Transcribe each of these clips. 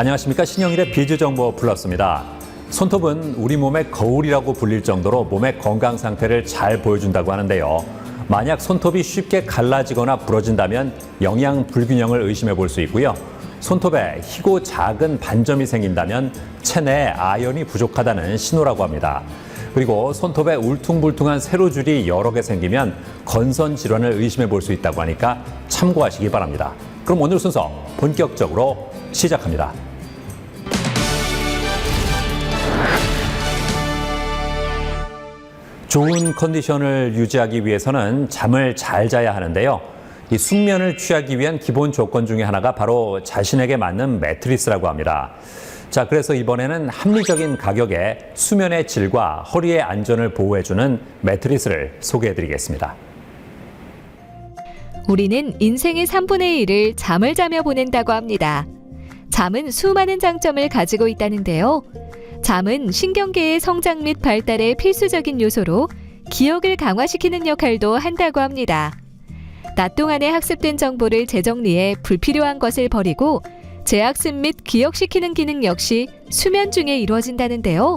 안녕하십니까. 신영일의 비즈정보 플러스입니다. 손톱은 우리 몸의 거울이라고 불릴 정도로 몸의 건강 상태를 잘 보여준다고 하는데요. 만약 손톱이 쉽게 갈라지거나 부러진다면 영양 불균형을 의심해 볼 수 있고요. 손톱에 희고 작은 반점이 생긴다면 체내에 아연이 부족하다는 신호라고 합니다. 그리고 손톱에 울퉁불퉁한 세로줄이 여러 개 생기면 건선 질환을 의심해 볼 수 있다고 하니까 참고하시기 바랍니다. 그럼 오늘 순서 본격적으로 시작합니다. 좋은 컨디션을 유지하기 위해서는 잠을 잘 자야 하는데요. 이 숙면을 취하기 위한 기본 조건 중에 하나가 바로 자신에게 맞는 매트리스라고 합니다. 자, 그래서 이번에는 합리적인 가격에 수면의 질과 허리의 안전을 보호해주는 매트리스를 소개해드리겠습니다. 우리는 인생의 3분의 1을 잠을 자며 보낸다고 합니다. 잠은 수많은 장점을 가지고 있다는데요. 잠은 신경계의 성장 및 발달에 필수적인 요소로 기억을 강화시키는 역할도 한다고 합니다. 낮 동안에 학습된 정보를 재정리해 불필요한 것을 버리고 재학습 및 기억시키는 기능 역시 수면 중에 이루어진다는데요.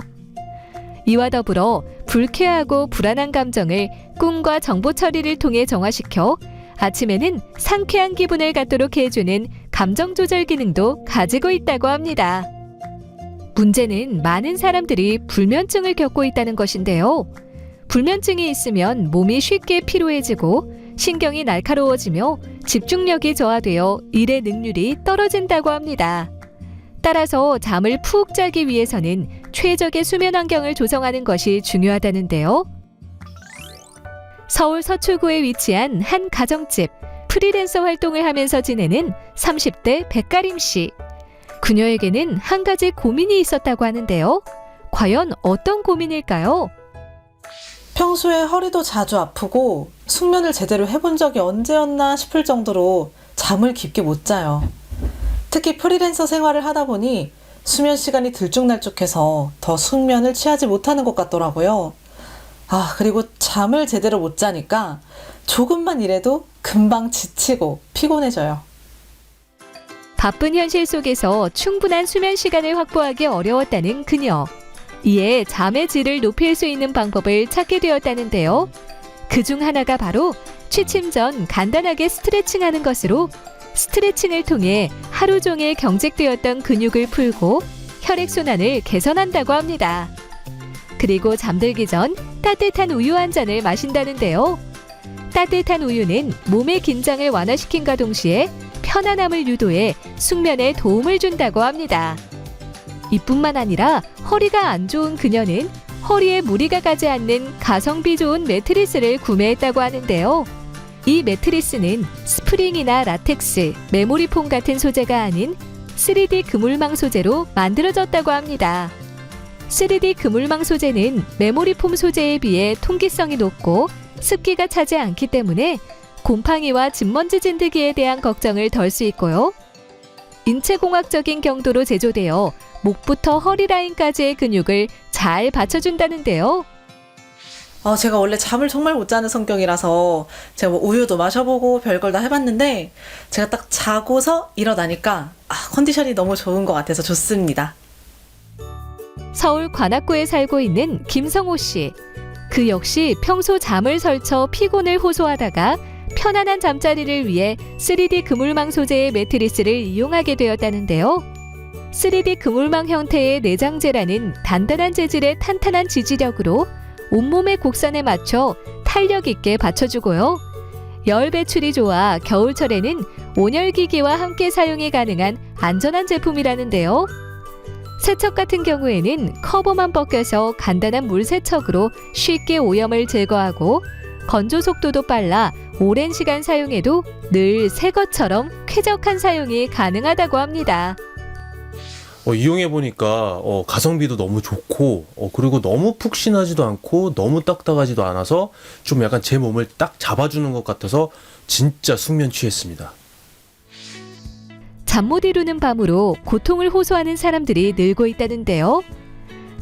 이와 더불어 불쾌하고 불안한 감정을 꿈과 정보 처리를 통해 정화시켜 아침에는 상쾌한 기분을 갖도록 해주는 감정 조절 기능도 가지고 있다고 합니다. 문제는 많은 사람들이 불면증을 겪고 있다는 것인데요. 불면증이 있으면 몸이 쉽게 피로해지고 신경이 날카로워지며 집중력이 저하되어 일의 능률이 떨어진다고 합니다. 따라서 잠을 푹 자기 위해서는 최적의 수면 환경을 조성하는 것이 중요하다는데요. 서울 서초구에 위치한 한 가정집, 프리랜서 활동을 하면서 지내는 30대 백가림 씨. 그녀에게는 한 가지 고민이 있었다고 하는데요. 과연 어떤 고민일까요? 평소에 허리도 자주 아프고 숙면을 제대로 해본 적이 언제였나 싶을 정도로 잠을 깊게 못 자요. 특히 프리랜서 생활을 하다 보니 수면 시간이 들쭉날쭉해서 더 숙면을 취하지 못하는 것 같더라고요. 그리고 잠을 제대로 못 자니까 조금만 일해도 금방 지치고 피곤해져요. 바쁜 현실 속에서 충분한 수면 시간을 확보하기 어려웠다는 그녀. 이에 잠의 질을 높일 수 있는 방법을 찾게 되었다는데요. 그중 하나가 바로 취침 전 간단하게 스트레칭하는 것으로 스트레칭을 통해 하루 종일 경직되었던 근육을 풀고 혈액순환을 개선한다고 합니다. 그리고 잠들기 전 따뜻한 우유 한 잔을 마신다는데요. 따뜻한 우유는 몸의 긴장을 완화시킨과 동시에 편안함을 유도해 숙면에 도움을 준다고 합니다. 이뿐만 아니라 허리가 안 좋은 그녀는 허리에 무리가 가지 않는 가성비 좋은 매트리스를 구매했다고 하는데요. 이 매트리스는 스프링이나 라텍스, 메모리폼 같은 소재가 아닌 3D 그물망 소재로 만들어졌다고 합니다. 3D 그물망 소재는 메모리폼 소재에 비해 통기성이 높고 습기가 차지 않기 때문에 곰팡이와 진먼지 진드기에 대한 걱정을 덜 수 있고요. 인체공학적인 경도로 제조되어 목부터 허리 라인까지의 근육을 잘 받쳐준다는데요. 제가 원래 잠을 정말 못 자는 성격이라서 제가 우유도 마셔보고 별걸 다 해봤는데 제가 딱 자고서 일어나니까 컨디션이 너무 좋은 것 같아서 좋습니다. 서울 관악구에 살고 있는 김성호 씨. 그 역시 평소 잠을 설쳐 피곤을 호소하다가 편안한 잠자리를 위해 3D 그물망 소재의 매트리스를 이용하게 되었다는데요. 3D 그물망 형태의 내장재라는 단단한 재질의 탄탄한 지지력으로 온몸의 곡선에 맞춰 탄력 있게 받쳐주고요. 열 배출이 좋아 겨울철에는 온열기기와 함께 사용이 가능한 안전한 제품이라는데요. 세척 같은 경우에는 커버만 벗겨서 간단한 물세척으로 쉽게 오염을 제거하고 건조 속도도 빨라 오랜 시간 사용해도 늘 새 것처럼 쾌적한 사용이 가능하다고 합니다. 이용해보니까 가성비도 너무 좋고 그리고 너무 푹신하지도 않고 너무 딱딱하지도 않아서 좀 약간 제 몸을 딱 잡아주는 것 같아서 진짜 숙면 취했습니다. 잠 못 이루는 밤으로 고통을 호소하는 사람들이 늘고 있다는데요.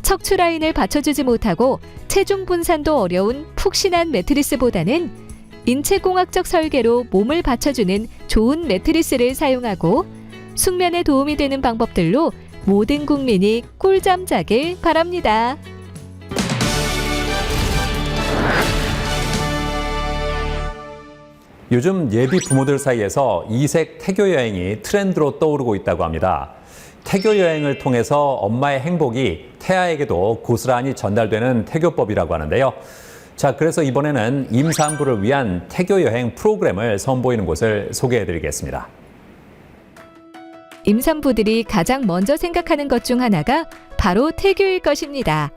척추 라인을 받쳐주지 못하고 체중 분산도 어려운 푹신한 매트리스보다는 인체공학적 설계로 몸을 받쳐주는 좋은 매트리스를 사용하고 숙면에 도움이 되는 방법들로 모든 국민이 꿀잠 자길 바랍니다. 요즘 예비 부모들 사이에서 이색 태교 여행이 트렌드로 떠오르고 있다고 합니다. 태교 여행을 통해서 엄마의 행복이 태아에게도 고스란히 전달되는 태교법이라고 하는데요. 자, 그래서 이번에는 임산부를 위한 태교 여행 프로그램을 선보이는 곳을 소개해드리겠습니다. 임산부들이 가장 먼저 생각하는 것 중 하나가 바로 태교일 것입니다.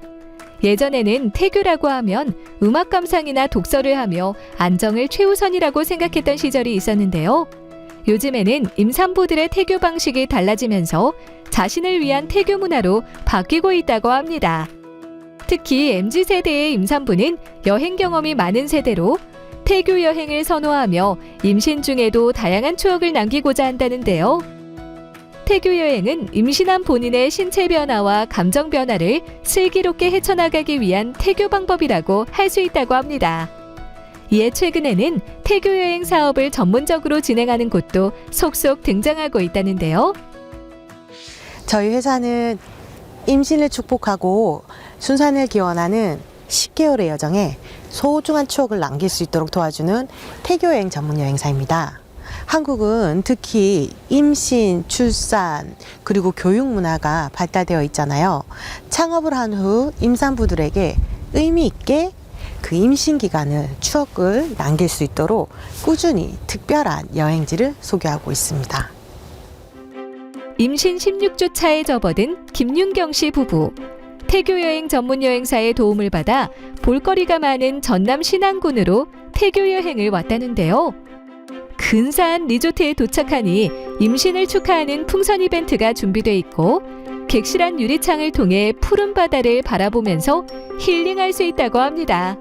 예전에는 태교라고 하면 음악 감상이나 독서를 하며 안정을 최우선이라고 생각했던 시절이 있었는데요. 요즘에는 임산부들의 태교 방식이 달라지면서 자신을 위한 태교 문화로 바뀌고 있다고 합니다. 특히 MZ세대의 임산부는 여행 경험이 많은 세대로 태교 여행을 선호하며 임신 중에도 다양한 추억을 남기고자 한다는데요. 태교 여행은 임신한 본인의 신체 변화와 감정 변화를 슬기롭게 헤쳐나가기 위한 태교 방법이라고 할 수 있다고 합니다. 이에 최근에는 태교 여행 사업을 전문적으로 진행하는 곳도 속속 등장하고 있다는데요. 저희 회사는 임신을 축복하고 순산을 기원하는 10개월의 여정에 소중한 추억을 남길 수 있도록 도와주는 태교 여행 전문 여행사입니다. 한국은 특히 임신, 출산, 그리고 교육 문화가 발달되어 있잖아요. 창업을 한 후 임산부들에게 의미 있게 그 임신 기간을 추억을 남길 수 있도록 꾸준히 특별한 여행지를 소개하고 있습니다. 임신 16주 차에 접어든 김윤경 씨 부부. 태교 여행 전문 여행사의 도움을 받아 볼거리가 많은 전남 신안군으로 태교 여행을 왔다는데요. 근사한 리조트에 도착하니 임신을 축하하는 풍선 이벤트가 준비돼 있고 객실한 유리창을 통해 푸른 바다를 바라보면서 힐링할 수 있다고 합니다.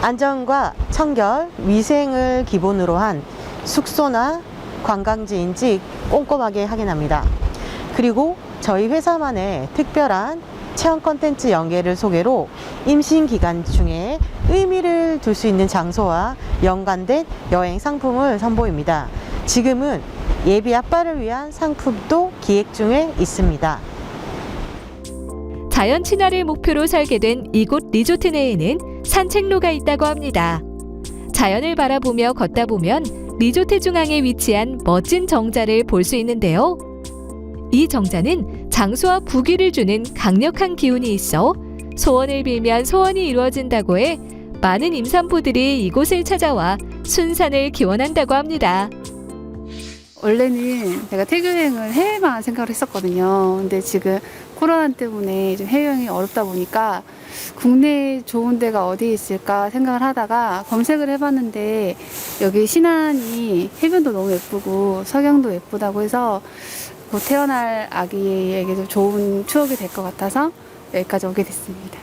안전과 청결, 위생을 기본으로 한 숙소나 관광지인지 꼼꼼하게 확인합니다. 그리고 저희 회사만의 특별한 체험 콘텐츠 연계를 소개로 임신 기간 중에 의미를 둘 수 있는 장소와 연관된 여행 상품을 선보입니다. 지금은 예비 아빠를 위한 상품도 기획 중에 있습니다. 자연 친화를 목표로 설계된 이곳 리조트 내에는 산책로가 있다고 합니다. 자연을 바라보며 걷다 보면 리조트 중앙에 위치한 멋진 정자를 볼 수 있는데요. 이 정자는 장수와 부귀를 주는 강력한 기운이 있어 소원을 빌면 소원이 이루어진다고 해 많은 임산부들이 이곳을 찾아와 순산을 기원한다고 합니다. 원래는 제가 태교 여행을 해외만 생각을 했었거든요. 근데 지금 코로나 때문에 좀 해외여행이 어렵다 보니까 국내에 좋은 데가 어디 있을까 생각을 하다가 검색을 해봤는데 여기 신안이 해변도 너무 예쁘고 석양도 예쁘다고 해서 곧 태어날 아기에게도 좋은 추억이 될 것 같아서 여기까지 오게 됐습니다.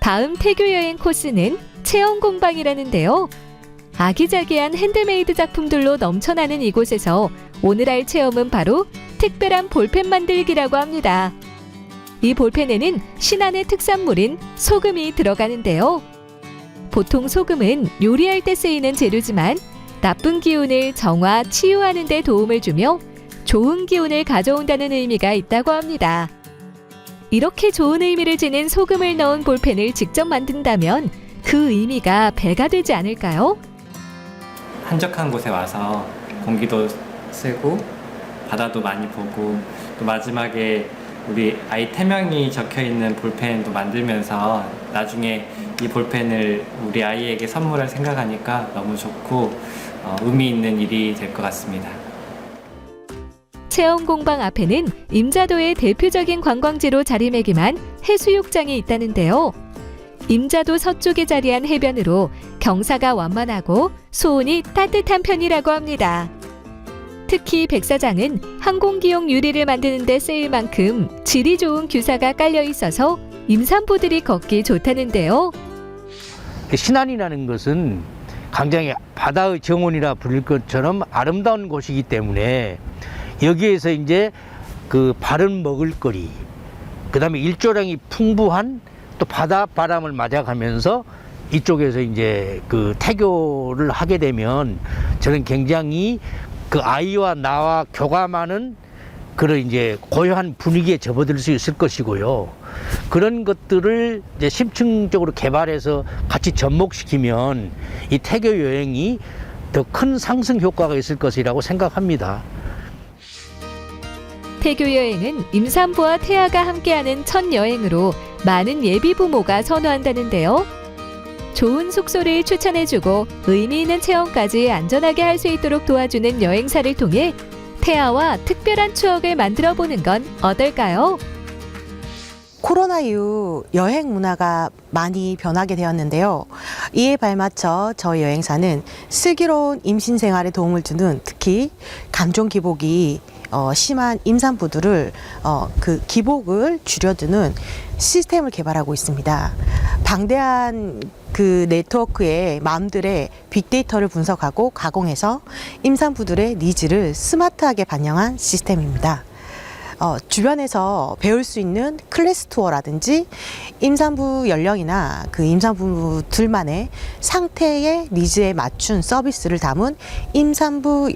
다음 태교 여행 코스는 체험 공방이라는데요. 아기자기한 핸드메이드 작품들로 넘쳐나는 이곳에서 오늘 할 체험은 바로 특별한 볼펜 만들기라고 합니다. 이 볼펜에는 신안의 특산물인 소금이 들어가는데요. 보통 소금은 요리할 때 쓰이는 재료지만 나쁜 기운을 정화, 치유하는 데 도움을 주며 좋은 기운을 가져온다는 의미가 있다고 합니다. 이렇게 좋은 의미를 지닌 소금을 넣은 볼펜을 직접 만든다면 그 의미가 배가 되지 않을까요? 한적한 곳에 와서 공기도 쐬고 바다도 많이 보고 또 마지막에 우리 아이 태명이 적혀있는 볼펜도 만들면서 나중에 이 볼펜을 우리 아이에게 선물할 생각하니까 너무 좋고 의미 있는 일이 될 것 같습니다. 체험 공방 앞에는 임자도의 대표적인 관광지로 자리매김한 해수욕장이 있다는데요. 임자도 서쪽에 자리한 해변으로 경사가 완만하고 수온이 따뜻한 편이라고 합니다. 특히 백사장은 항공기용 유리를 만드는 데 쓰일 만큼 질이 좋은 규사가 깔려 있어서 임산부들이 걷기 좋다는데요. 신안이라는 것은 굉장히 바다의 정원이라 부를 것처럼 아름다운 곳이기 때문에 여기에서 이제 그 바른 먹을거리, 그다음에 일조량이 풍부한 또 바다 바람을 맞아가면서 이쪽에서 이제 그 태교를 하게 되면 저는 굉장히 그 아이와 나와 교감하는 그런 이제 고요한 분위기에 접어들 수 있을 것이고요. 그런 것들을 이제 심층적으로 개발해서 같이 접목시키면 이 태교 여행이 더 큰 상승 효과가 있을 것이라고 생각합니다. 태교 여행은 임산부와 태아가 함께하는 첫 여행으로 많은 예비 부모가 선호한다는데요. 좋은 숙소를 추천해주고 의미 있는 체험까지 안전하게 할 수 있도록 도와주는 여행사를 통해 태아와 특별한 추억을 만들어 보는 건 어떨까요? 코로나 이후 여행 문화가 많이 변하게 되었는데요. 이에 발맞춰 저희 여행사는 슬기로운 임신 생활에 도움을 주는 특히 감정 기복이 심한 임산부들을 그 기복을 줄여주는 시스템을 개발하고 있습니다. 방대한 그 네트워크의 마음들의 빅데이터를 분석하고 가공해서 임산부들의 니즈를 스마트하게 반영한 시스템입니다. 주변에서 배울 수 있는 클래스 투어라든지 임산부 연령이나 그 임산부들만의 상태의 니즈에 맞춘 서비스를 담은 임산부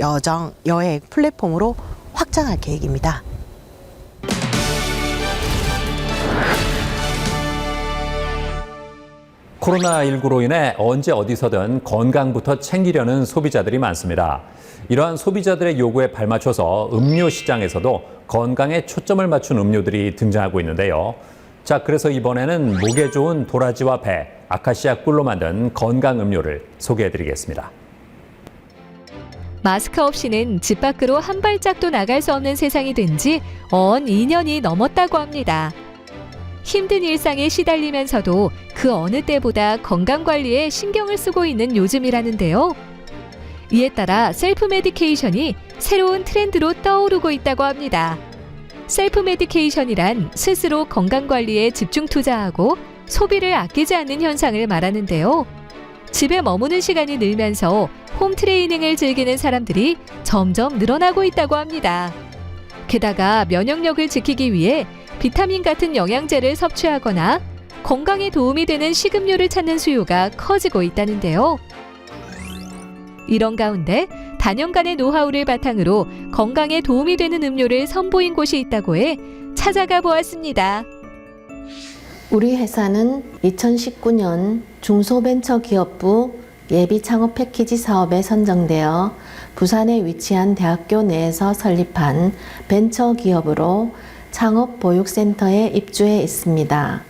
여행 플랫폼으로 확장할 계획입니다. 코로나19로 인해 언제 어디서든 건강부터 챙기려는 소비자들이 많습니다. 이러한 소비자들의 요구에 발맞춰서 음료 시장에서도 건강에 초점을 맞춘 음료들이 등장하고 있는데요. 자, 그래서 이번에는 목에 좋은 도라지와 배, 아카시아 꿀로 만든 건강 음료를 소개해드리겠습니다. 마스크 없이는 집 밖으로 한 발짝도 나갈 수 없는 세상이 된 지 언 2년이 넘었다고 합니다. 힘든 일상에 시달리면서도 그 어느 때보다 건강관리에 신경을 쓰고 있는 요즘이라는데요. 이에 따라 셀프 메디케이션이 새로운 트렌드로 떠오르고 있다고 합니다. 셀프 메디케이션이란 스스로 건강관리에 집중 투자하고 소비를 아끼지 않는 현상을 말하는데요. 집에 머무는 시간이 늘면서 홈 트레이닝을 즐기는 사람들이 점점 늘어나고 있다고 합니다. 게다가 면역력을 지키기 위해 비타민 같은 영양제를 섭취하거나 건강에 도움이 되는 식음료를 찾는 수요가 커지고 있다는데요. 이런 가운데 단연간의 노하우를 바탕으로 건강에 도움이 되는 음료를 선보인 곳이 있다고 해 찾아가 보았습니다. 우리 회사는 2019년 중소벤처기업부 예비창업 패키지 사업에 선정되어 부산에 위치한 대학교 내에서 설립한 벤처기업으로 창업보육센터에 입주해 있습니다.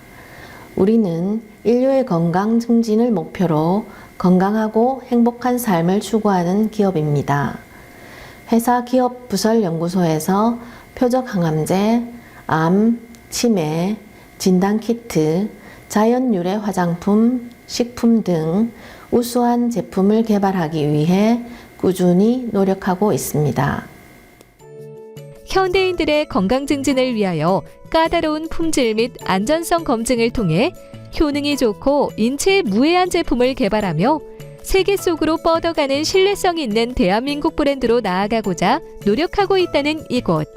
우리는 인류의 건강 증진을 목표로 건강하고 행복한 삶을 추구하는 기업입니다. 회사 기업 부설연구소에서 표적 항암제, 암, 치매, 진단키트, 자연 유래 화장품, 식품 등 우수한 제품을 개발하기 위해 꾸준히 노력하고 있습니다. 현대인들의 건강 증진을 위하여 까다로운 품질 및 안전성 검증을 통해 효능이 좋고 인체에 무해한 제품을 개발하며 세계 속으로 뻗어가는 신뢰성 있는 대한민국 브랜드로 나아가고자 노력하고 있다는 이곳.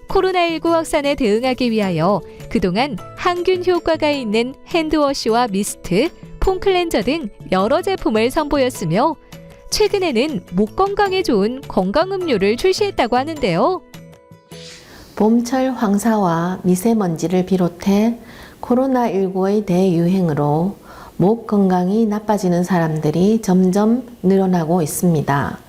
코로나19 확산에 대응하기 위하여 그동안 항균 효과가 있는 핸드워시와 미스트, 폼 클렌저 등 여러 제품을 선보였으며 최근에는 목 건강에 좋은 건강 음료를 출시했다고 하는데요. 봄철 황사와 미세먼지를 비롯해 코로나19의 대유행으로 목 건강이 나빠지는 사람들이 점점 늘어나고 있습니다.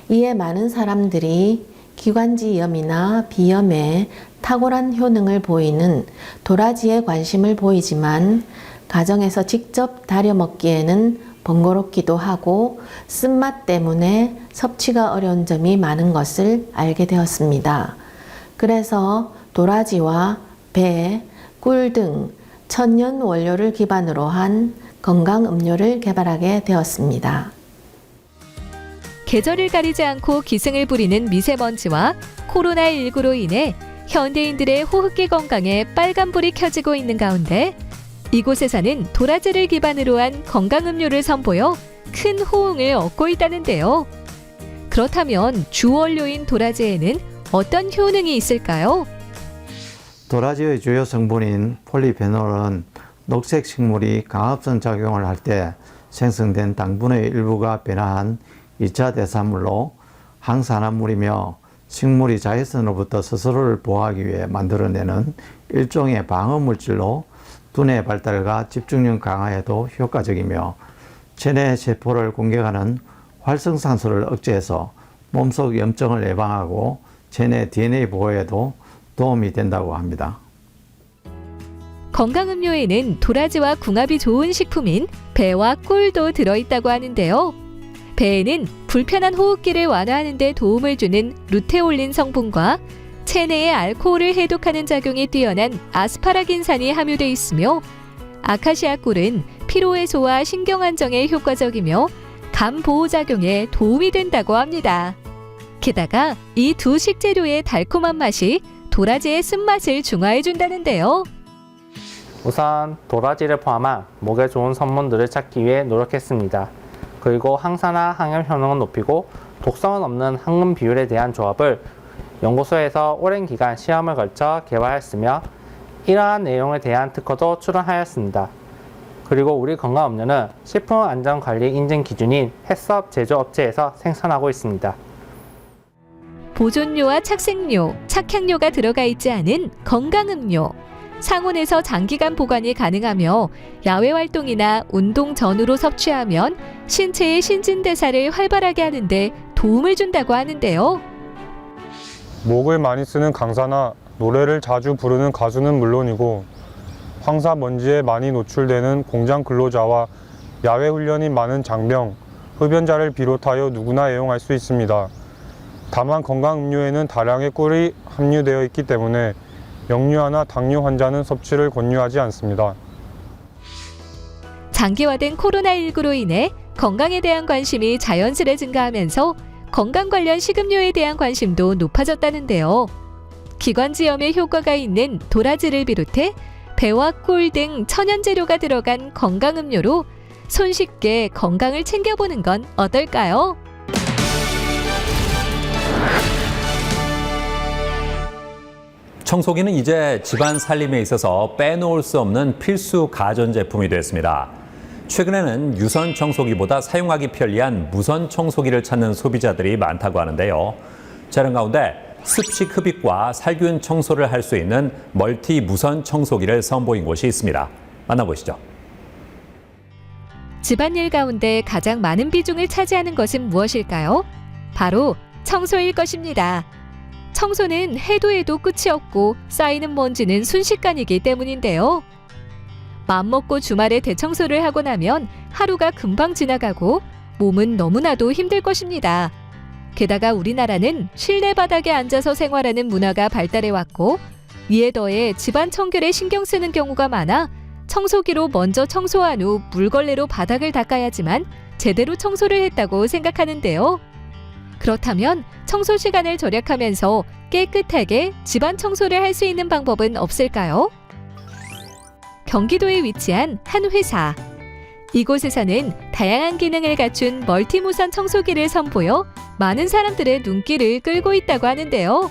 이에 많은 사람들이 기관지염이나 비염에 탁월한 효능을 보이는 도라지에 관심을 보이지만 가정에서 직접 다려 먹기에는 번거롭기도 하고 쓴맛 때문에 섭취가 어려운 점이 많은 것을 알게 되었습니다. 그래서 도라지와 배, 꿀 등 천연 원료를 기반으로 한 건강 음료를 개발하게 되었습니다. 계절을 가리지 않고 기승을 부리는 미세먼지와 코로나19로 인해 현대인들의 호흡기 건강에 빨간불이 켜지고 있는 가운데 이곳에서는 도라지를 기반으로 한 건강음료를 선보여 큰 호응을 얻고 있다는데요. 그렇다면 주원료인 도라지에는 어떤 효능이 있을까요? 도라지의 주요 성분인 폴리페놀은 녹색 식물이 강합성 작용을 할 때 생성된 당분의 일부가 변화한 2차 대사물로 항산화물이며 식물이 자외선으로부터 스스로를 보호하기 위해 만들어내는 일종의 방어물질로 두뇌 발달과 집중력 강화에도 효과적이며 체내 세포를 공격하는 활성산소를 억제해서 몸속 염증을 예방하고 체내 DNA 보호에도 도움이 된다고 합니다. 건강음료에는 도라지와 궁합이 좋은 식품인 배와 꿀도 들어있다고 하는데요. 배에는 불편한 호흡기를 완화하는 데 도움을 주는 루테올린 성분과 체내의 알코올을 해독하는 작용이 뛰어난 아스파라긴산이 함유되어 있으며 아카시아 꿀은 피로 해소와 신경 안정에 효과적이며 간 보호 작용에 도움이 된다고 합니다. 게다가 이 두 식재료의 달콤한 맛이 도라지의 쓴맛을 중화해 준다는데요. 우선 도라지를 포함한 목에 좋은 성분들을 찾기 위해 노력했습니다. 그리고 항산화 항염 효능은 높이고 독성은 없는 황금 비율에 대한 조합을 연구소에서 오랜 기간 시험을 걸쳐 개발했으며 이러한 내용에 대한 특허도 출원하였습니다. 그리고 우리 건강음료는 식품안전관리 인증 기준인 햇섭 제조업체에서 생산하고 있습니다. 보존료와 착색료, 착향료가 들어가 있지 않은 건강음료. 상온에서 장기간 보관이 가능하며 야외 활동이나 운동 전후로 섭취하면 신체의 신진대사를 활발하게 하는데 도움을 준다고 하는데요. 목을 많이 쓰는 강사나 노래를 자주 부르는 가수는 물론이고 황사 먼지에 많이 노출되는 공장 근로자와 야외 훈련이 많은 장병, 흡연자를 비롯하여 누구나 애용할 수 있습니다. 다만 건강음료에는 다량의 꿀이 함유되어 있기 때문에 역류아나 당뇨 환자는 섭취를 권유하지 않습니다. 장기화된 코로나19로 인해 건강에 대한 관심이 자연스레 증가하면서 건강 관련 식음료에 대한 관심도 높아졌다는데요. 기관지염에 효과가 있는 도라지를 비롯해 배와 꿀 등 천연 재료가 들어간 건강음료로 손쉽게 건강을 챙겨보는 건 어떨까요? 청소기는 이제 집안 살림에 있어서 빼놓을 수 없는 필수 가전제품이 됐습니다. 최근에는 유선 청소기보다 사용하기 편리한 무선 청소기를 찾는 소비자들이 많다고 하는데요. 자랑 가운데 습식 흡입과 살균 청소를 할 수 있는 멀티 무선 청소기를 선보인 곳이 있습니다. 만나보시죠. 집안일 가운데 가장 많은 비중을 차지하는 것은 무엇일까요? 바로 청소일 것입니다. 청소는 해도 해도 끝이 없고 쌓이는 먼지는 순식간이기 때문인데요. 맘먹고 주말에 대청소를 하고 나면 하루가 금방 지나가고 몸은 너무나도 힘들 것입니다. 게다가 우리나라는 실내 바닥에 앉아서 생활하는 문화가 발달해왔고 이에 더해 집안 청결에 신경 쓰는 경우가 많아 청소기로 먼저 청소한 후 물걸레로 바닥을 닦아야지만 제대로 청소를 했다고 생각하는데요. 그렇다면 청소 시간을 절약하면서 깨끗하게 집안 청소를 할 수 있는 방법은 없을까요? 경기도에 위치한 한 회사. 이곳에서는 다양한 기능을 갖춘 멀티무선 청소기를 선보여 많은 사람들의 눈길을 끌고 있다고 하는데요.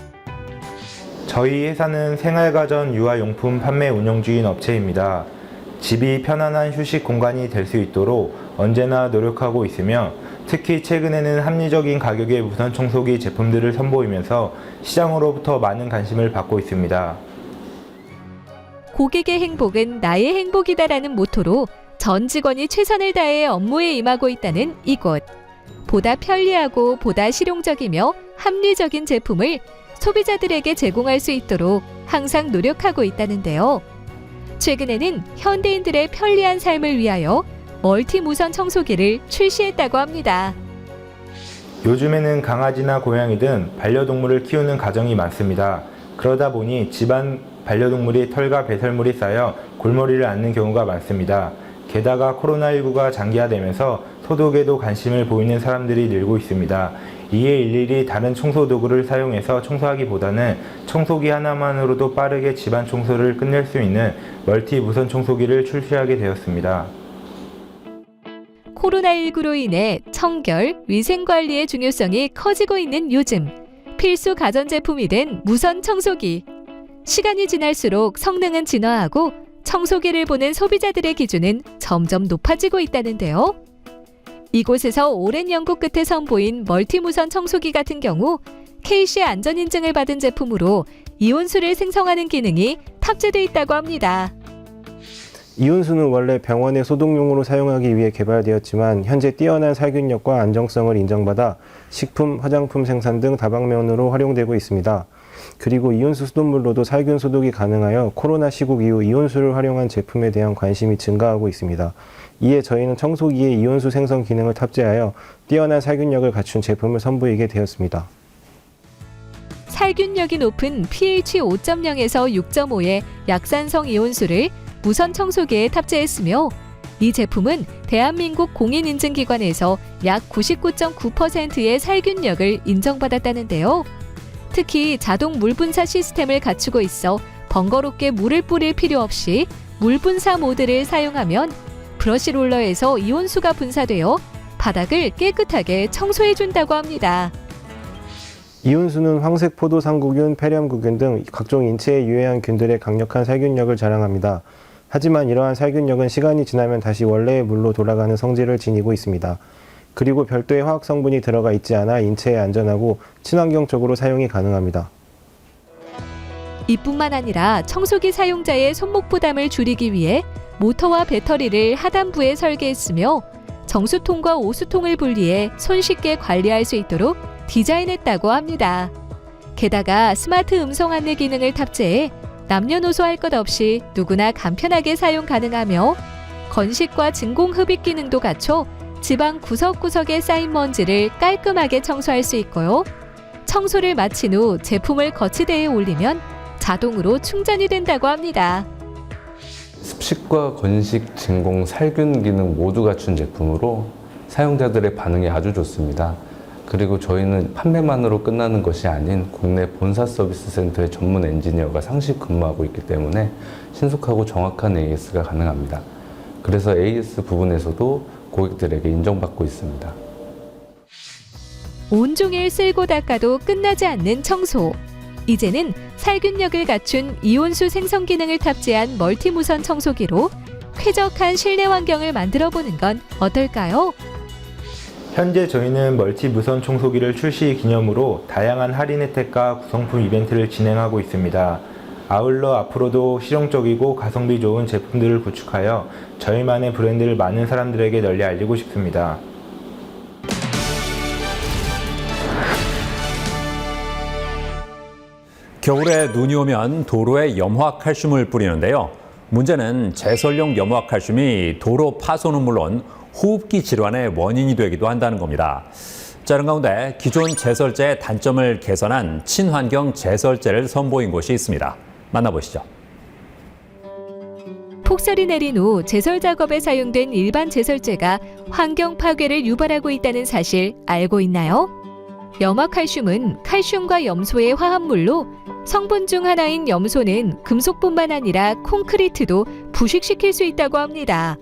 저희 회사는 생활가전 유아용품 판매 운영 중인 업체입니다. 집이 편안한 휴식 공간이 될 수 있도록 언제나 노력하고 있으며 특히 최근에는 합리적인 가격의 무선 청소기 제품들을 선보이면서 시장으로부터 많은 관심을 받고 있습니다. 고객의 행복은 나의 행복이다라는 모토로 전 직원이 최선을 다해 업무에 임하고 있다는 이곳. 보다 편리하고 보다 실용적이며 합리적인 제품을 소비자들에게 제공할 수 있도록 항상 노력하고 있다는데요. 최근에는 현대인들의 편리한 삶을 위하여 멀티 무선 청소기를 출시했다고 합니다. 요즘에는 강아지나 고양이 등 반려동물을 키우는 가정이 많습니다. 그러다 보니 집안 반려동물이 털과 배설물이 쌓여 골머리를 앓는 경우가 많습니다. 게다가 코로나19가 장기화되면서 소독에도 관심을 보이는 사람들이 늘고 있습니다. 이에 일일이 다른 청소 도구를 사용해서 청소하기보다는 청소기 하나만으로도 빠르게 집안 청소를 끝낼 수 있는 멀티 무선 청소기를 출시하게 되었습니다. 코로나19로 인해 청결, 위생관리의 중요성이 커지고 있는 요즘 필수 가전제품이 된 무선 청소기. 시간이 지날수록 성능은 진화하고 청소기를 보는 소비자들의 기준은 점점 높아지고 있다는데요. 이곳에서 오랜 연구 끝에 선보인 멀티무선 청소기 같은 경우 KC 안전인증을 받은 제품으로 이온수를 생성하는 기능이 탑재돼 있다고 합니다. 이온수는 원래 병원의 소독용으로 사용하기 위해 개발되었지만 현재 뛰어난 살균력과 안정성을 인정받아 식품, 화장품 생산 등 다방면으로 활용되고 있습니다. 그리고 이온수 수돗물로도 살균 소독이 가능하여 코로나 시국 이후 이온수를 활용한 제품에 대한 관심이 증가하고 있습니다. 이에 저희는 청소기에 이온수 생성 기능을 탑재하여 뛰어난 살균력을 갖춘 제품을 선보이게 되었습니다. 살균력이 높은 pH 5.0에서 6.5의 약산성 이온수를 무선 청소기에 탑재했으며 이 제품은 대한민국 공인인증기관에서 약 99.9%의 살균력을 인정받았다는데요. 특히 자동 물분사 시스템을 갖추고 있어 번거롭게 물을 뿌릴 필요 없이 물분사 모드를 사용하면 브러쉬 롤러에서 이온수가 분사되어 바닥을 깨끗하게 청소해준다고 합니다. 이온수는 황색 포도상구균, 폐렴구균 등 각종 인체에 유해한 균들의 강력한 살균력을 자랑합니다. 하지만 이러한 살균력은 시간이 지나면 다시 원래의 물로 돌아가는 성질을 지니고 있습니다. 그리고 별도의 화학 성분이 들어가 있지 않아 인체에 안전하고 친환경적으로 사용이 가능합니다. 이뿐만 아니라 청소기 사용자의 손목 부담을 줄이기 위해 모터와 배터리를 하단부에 설계했으며 정수통과 오수통을 분리해 손쉽게 관리할 수 있도록 디자인했다고 합니다. 게다가 스마트 음성 안내 기능을 탑재해 남녀노소 할 것 없이 누구나 간편하게 사용 가능하며 건식과 진공 흡입 기능도 갖춰 집안 구석구석에 쌓인 먼지를 깔끔하게 청소할 수 있고요. 청소를 마친 후 제품을 거치대에 올리면 자동으로 충전이 된다고 합니다. 습식과 건식, 진공, 살균 기능 모두 갖춘 제품으로 사용자들의 반응이 아주 좋습니다. 그리고 저희는 판매만으로 끝나는 것이 아닌 국내 본사 서비스 센터의 전문 엔지니어가 상시 근무하고 있기 때문에 신속하고 정확한 AS가 가능합니다. 그래서 AS 부분에서도 고객들에게 인정받고 있습니다. 온종일 쓸고 닦아도 끝나지 않는 청소. 이제는 살균력을 갖춘 이온수 생성 기능을 탑재한 멀티무선 청소기로 쾌적한 실내 환경을 만들어 보는 건 어떨까요? 현재 저희는 멀티 무선 청소기를 출시 기념으로 다양한 할인 혜택과 구성품 이벤트를 진행하고 있습니다. 아울러 앞으로도 실용적이고 가성비 좋은 제품들을 구축하여 저희만의 브랜드를 많은 사람들에게 널리 알리고 싶습니다. 겨울에 눈이 오면 도로에 염화칼슘을 뿌리는데요. 문제는 제설용 염화칼슘이 도로 파손은 물론 호흡기 질환의 원인이 되기도 한다는 겁니다. 자, 이런 가운데 기존 제설제의 단점을 개선한 친환경 제설제를 선보인 곳이 있습니다. 만나보시죠. 폭설이 내린 후 제설 작업에 사용된 일반 제설제가 환경 파괴를 유발하고 있다는 사실 알고 있나요? 염화칼슘은 칼슘과 염소의 화합물로 성분 중 하나인 염소는 금속뿐만 아니라 콘크리트도 부식시킬 수 있다고 합니다.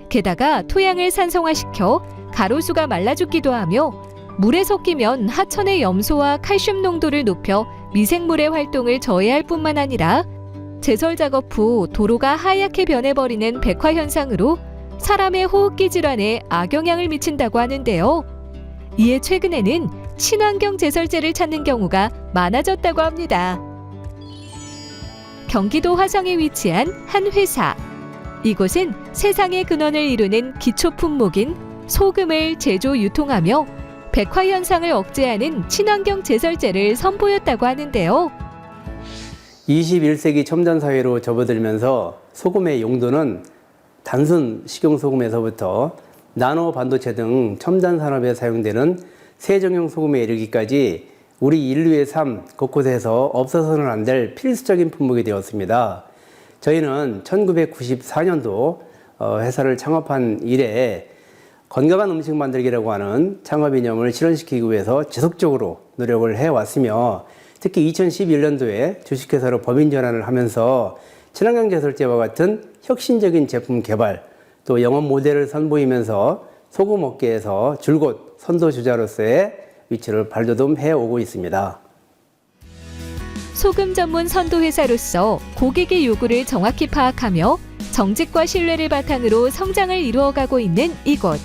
게다가 토양을 산성화시켜 가로수가 말라 죽기도 하며 물에 섞이면 하천의 염소와 칼슘 농도를 높여 미생물의 활동을 저해할 뿐만 아니라 제설 작업 후 도로가 하얗게 변해버리는 백화 현상으로 사람의 호흡기 질환에 악영향을 미친다고 하는데요. 이에 최근에는 친환경 제설제를 찾는 경우가 많아졌다고 합니다. 경기도 화성에 위치한 한 회사. 이곳은 세상의 근원을 이루는 기초 품목인 소금을 제조 유통하며 백화 현상을 억제하는 친환경 제설제를 선보였다고 하는데요. 21세기 첨단 사회로 접어들면서 소금의 용도는 단순 식용소금에서부터 나노 반도체 등 첨단 산업에 사용되는 세정용 소금에 이르기까지 우리 인류의 삶 곳곳에서 없어서는 안 될 필수적인 품목이 되었습니다. 저희는 1994년도 회사를 창업한 이래 건강한 음식 만들기라고 하는 창업 이념을 실현시키기 위해서 지속적으로 노력을 해왔으며 특히 2011년도에 주식회사로 법인 전환을 하면서 친환경 제설제와 같은 혁신적인 제품 개발 또 영업 모델을 선보이면서 소금 업계에서 줄곧 선도주자로서의 위치를 발돋움해 오고 있습니다. 소금 전문 선도회사로서 고객의 요구를 정확히 파악하며 정직과 신뢰를 바탕으로 성장을 이루어가고 있는 이곳.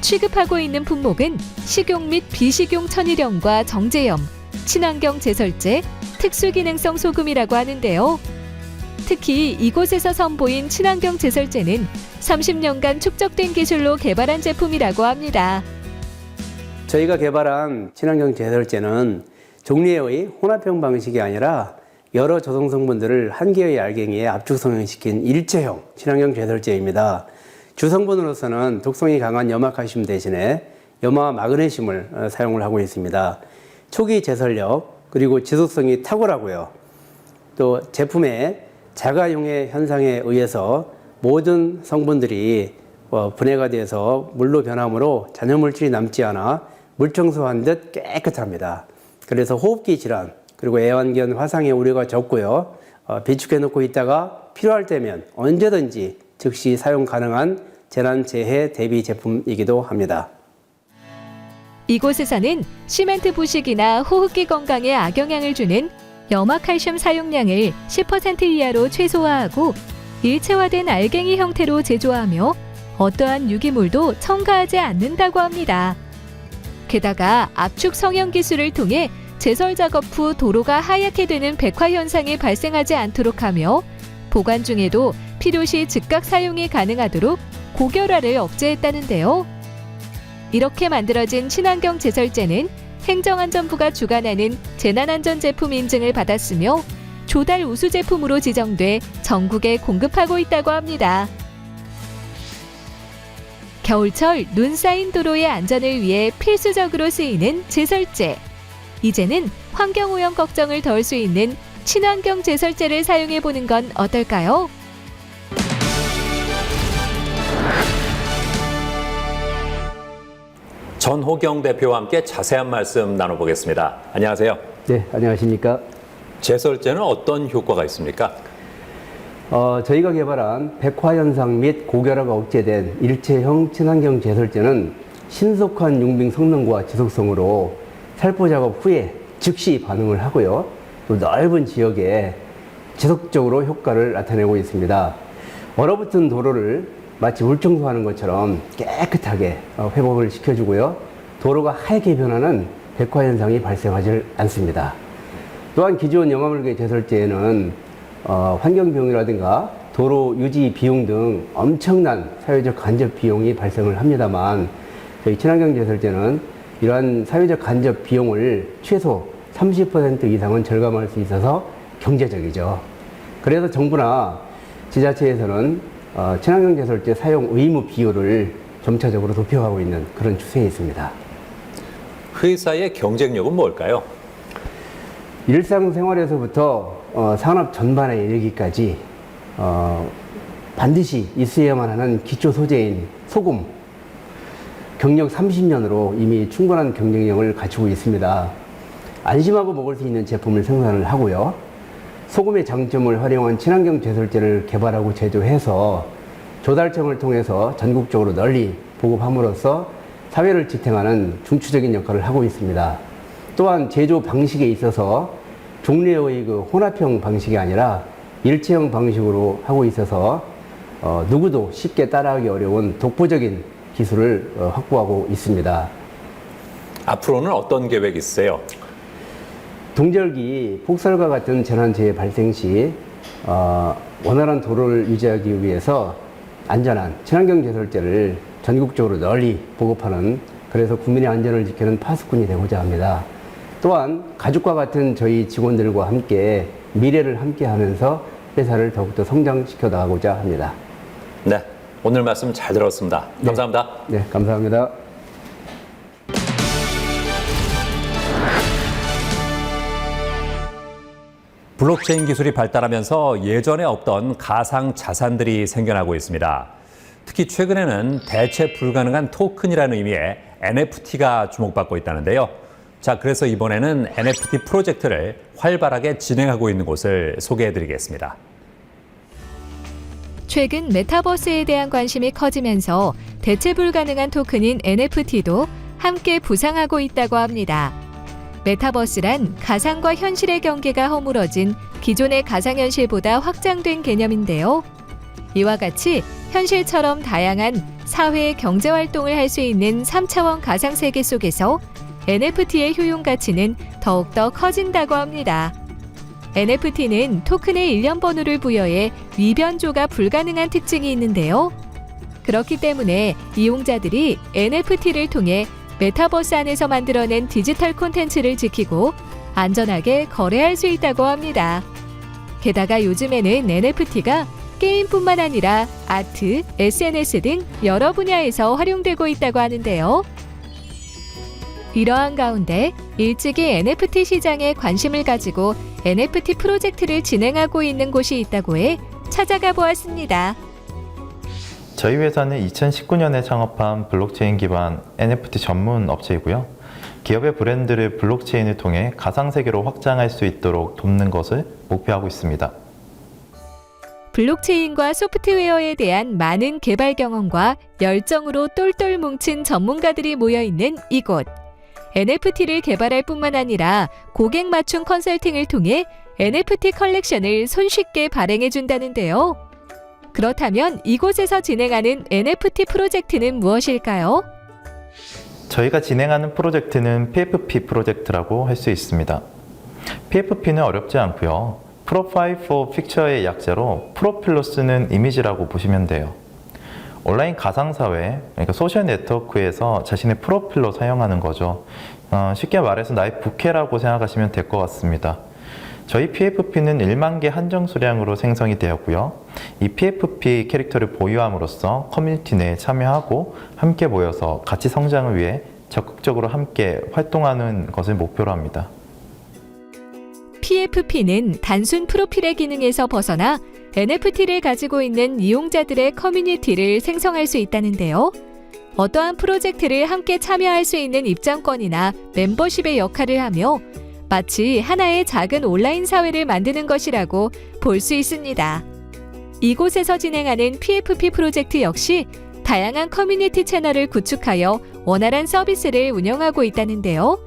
취급하고 있는 품목은 식용 및 비식용 천일염과 정제염, 친환경 제설제, 특수기능성 소금이라고 하는데요. 특히 이곳에서 선보인 친환경 제설제는 30년간 축적된 기술로 개발한 제품이라고 합니다. 저희가 개발한 친환경 제설제는 종류의 혼합형 방식이 아니라 여러 조성 성분들을 한 개의 알갱이에 압축 성형시킨 일체형 친환경 제설제입니다. 주성분으로서는 독성이 강한 염화칼슘 대신에 염화 마그네슘을 사용을 하고 있습니다. 초기 제설력 그리고 지속성이 탁월하고요. 또 제품의 자가용해 현상에 의해서 모든 성분들이 분해가 돼서 물로 변함으로 잔여물질이 남지 않아 물 청소한 듯 깨끗합니다. 그래서 호흡기 질환 그리고 애완견 화상의 우려가 적고요. 비축해 놓고 있다가 필요할 때면 언제든지 즉시 사용 가능한 재난 재해 대비 제품이기도 합니다. 이곳에서는 시멘트 부식이나 호흡기 건강에 악영향을 주는 염화칼슘 사용량을 10% 이하로 최소화하고 일체화된 알갱이 형태로 제조하며 어떠한 유기물도 첨가하지 않는다고 합니다. 게다가 압축 성형 기술을 통해 제설 작업 후 도로가 하얗게 되는 백화 현상이 발생하지 않도록 하며 보관 중에도 필요시 즉각 사용이 가능하도록 고결화를 억제했다는데요. 이렇게 만들어진 친환경 제설제는 행정안전부가 주관하는 재난안전제품 인증을 받았으며 조달 우수 제품으로 지정돼 전국에 공급하고 있다고 합니다. 겨울철 눈 쌓인 도로의 안전을 위해 필수적으로 쓰이는 제설제. 이제는 환경오염 걱정을 덜 수 있는 친환경 제설제를 사용해보는 건 어떨까요? 전호경 대표와 함께 자세한 말씀 나눠보겠습니다. 안녕하세요. 네, 안녕하십니까? 제설제는 어떤 효과가 있습니까? 저희가 개발한 백화 현상 및 고결화가 억제된 일체형 친환경 제설제는 신속한 융빙 성능과 지속성으로 살포 작업 후에 즉시 반응을 하고요. 또 넓은 지역에 지속적으로 효과를 나타내고 있습니다. 얼어붙은 도로를 마치 물 청소하는 것처럼 깨끗하게 회복을 시켜주고요. 도로가 하얗게 변하는 백화 현상이 발생하지 않습니다. 또한 기존 염화물계 제설제에는 환경 비용이라든가 도로 유지 비용 등 엄청난 사회적 간접 비용이 발생을 합니다만 저희 친환경 제설제는 이러한 사회적 간접 비용을 최소 30% 이상은 절감할 수 있어서 경제적이죠. 그래서 정부나 지자체에서는 친환경 제설제 사용 의무 비율을 점차적으로 높여가고 있는 그런 추세에 있습니다. 회사의 경쟁력은 뭘까요? 일상생활에서부터 산업 전반에 이르기까지 반드시 있어야만 하는 기초 소재인 소금, 경력 30년으로 이미 충분한 경쟁력을 갖추고 있습니다. 안심하고 먹을 수 있는 제품을 생산을 하고요. 소금의 장점을 활용한 친환경 제설제를 개발하고 제조해서 조달청을 통해서 전국적으로 널리 보급함으로써 사회를 지탱하는 중추적인 역할을 하고 있습니다. 또한 제조 방식에 있어서 종래의 혼합형 방식이 아니라 일체형 방식으로 하고 있어서 누구도 쉽게 따라하기 어려운 독보적인 기술을 확보하고 있습니다. 앞으로는 어떤 계획이 있으세요? 동절기, 폭설과 같은 재난재해 발생 시 원활한 도로를 유지하기 위해서 안전한 친환경 제설제를 전국적으로 널리 보급하는, 그래서 국민의 안전을 지키는 파수꾼이 되고자 합니다. 또한 가족과 같은 저희 직원들과 함께 미래를 함께 하면서 회사를 더욱더 성장시켜 나가고자 합니다. 네, 오늘 말씀 잘 들었습니다. 감사합니다. 네, 감사합니다. 블록체인 기술이 발달하면서 예전에 없던 가상 자산들이 생겨나고 있습니다. 특히 최근에는 대체 불가능한 토큰이라는 의미의 NFT가 주목받고 있다는데요. 자, 그래서 이번에는 NFT 프로젝트를 활발하게 진행하고 있는 곳을 소개해드리겠습니다. 최근 메타버스에 대한 관심이 커지면서 대체 불가능한 토큰인 NFT도 함께 부상하고 있다고 합니다. 메타버스란 가상과 현실의 경계가 허물어진 기존의 가상현실보다 확장된 개념인데요. 이와 같이 현실처럼 다양한 사회 경제 활동을 할 수 있는 3차원 가상 세계 속에서 NFT의 효용 가치는 더욱더 커진다고 합니다. NFT는 토큰의 일련 번호를 부여해 위변조가 불가능한 특징이 있는데요. 그렇기 때문에 이용자들이 NFT를 통해 메타버스 안에서 만들어낸 디지털 콘텐츠를 지키고 안전하게 거래할 수 있다고 합니다. 게다가 요즘에는 NFT가 게임뿐만 아니라 아트, SNS 등 여러 분야에서 활용되고 있다고 하는데요. 이러한 가운데 일찍이 NFT 시장에 관심을 가지고 NFT 프로젝트를 진행하고 있는 곳이 있다고 해 찾아가 보았습니다. 저희 회사는 2019년에 창업한 블록체인 기반 NFT 전문 업체이고요. 기업의 브랜드를 블록체인을 통해 가상세계로 확장할 수 있도록 돕는 것을 목표하고 있습니다. 블록체인과 소프트웨어에 대한 많은 개발 경험과 열정으로 똘똘 뭉친 전문가들이 모여있는 이곳. NFT를 개발할 뿐만 아니라 고객 맞춤 컨설팅을 통해 NFT 컬렉션을 손쉽게 발행해 준다는데요. 그렇다면 이곳에서 진행하는 NFT 프로젝트는 무엇일까요? 저희가 진행하는 프로젝트는 PFP 프로젝트라고 할 수 있습니다. PFP는 어렵지 않고요. Profile for Picture의 약자로 프로필로 쓰는 이미지라고 보시면 돼요. 온라인 가상사회, 그러니까 소셜 네트워크에서 자신의 프로필로 사용하는 거죠. 쉽게 말해서 나의 부캐라고 생각하시면 될 것 같습니다. 저희 PFP는 1만 개 한정 수량으로 생성이 되었고요. 이 PFP 캐릭터를 보유함으로써 커뮤니티 내에 참여하고 함께 모여서 같이 성장을 위해 적극적으로 함께 활동하는 것을 목표로 합니다. PFP는 단순 프로필의 기능에서 벗어나 NFT를 가지고 있는 이용자들의 커뮤니티를 생성할 수 있다는데요. 어떠한 프로젝트를 함께 참여할 수 있는 입장권이나 멤버십의 역할을 하며 마치 하나의 작은 온라인 사회를 만드는 것이라고 볼 수 있습니다. 이곳에서 진행하는 PFP 프로젝트 역시 다양한 커뮤니티 채널을 구축하여 원활한 서비스를 운영하고 있다는데요.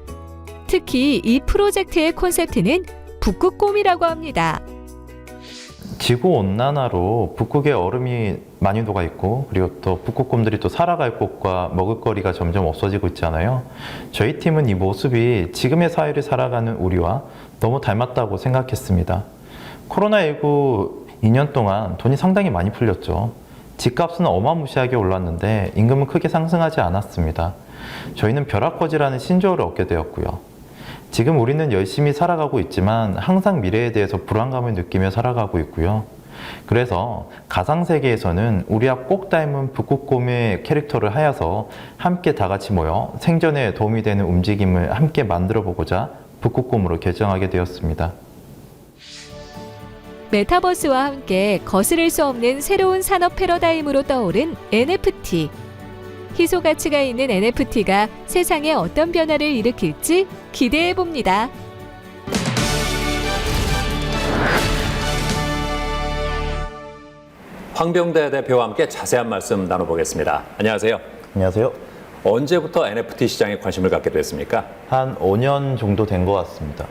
특히 이 프로젝트의 콘셉트는 북극곰이라고 합니다. 지구온난화로 북극에 얼음이 많이 녹아 있고 그리고 또 북극곰들이 또 살아갈 곳과 먹을거리가 점점 없어지고 있잖아요. 저희 팀은 이 모습이 지금의 사회를 살아가는 우리와 너무 닮았다고 생각했습니다. 코로나19 2년 동안 돈이 상당히 많이 풀렸죠. 집값은 어마무시하게 올랐는데 임금은 크게 상승하지 않았습니다. 저희는 벼락거지라는 신조어를 얻게 되었고요. 지금 우리는 열심히 살아가고 있지만 항상 미래에 대해서 불안감을 느끼며 살아가고 있고요. 그래서 가상세계에서는 우리와 꼭 닮은 북극곰의 캐릭터를 하여서 함께 다 같이 모여 생존에 도움이 되는 움직임을 함께 만들어 보고자 북극곰으로 결정하게 되었습니다. 메타버스와 함께 거스를 수 없는 새로운 산업 패러다임으로 떠오른 NFT. 희소 가치가 있는 NFT가 세상에 어떤 변화를 일으킬지 기대해 봅니다. 황병대 대표와 함께 자세한 말씀 나눠보겠습니다. 안녕하세요. 안녕하세요. 언제부터 NFT 시장에 관심을 갖게 됐습니까? 한 5년 정도 된 것 같습니다.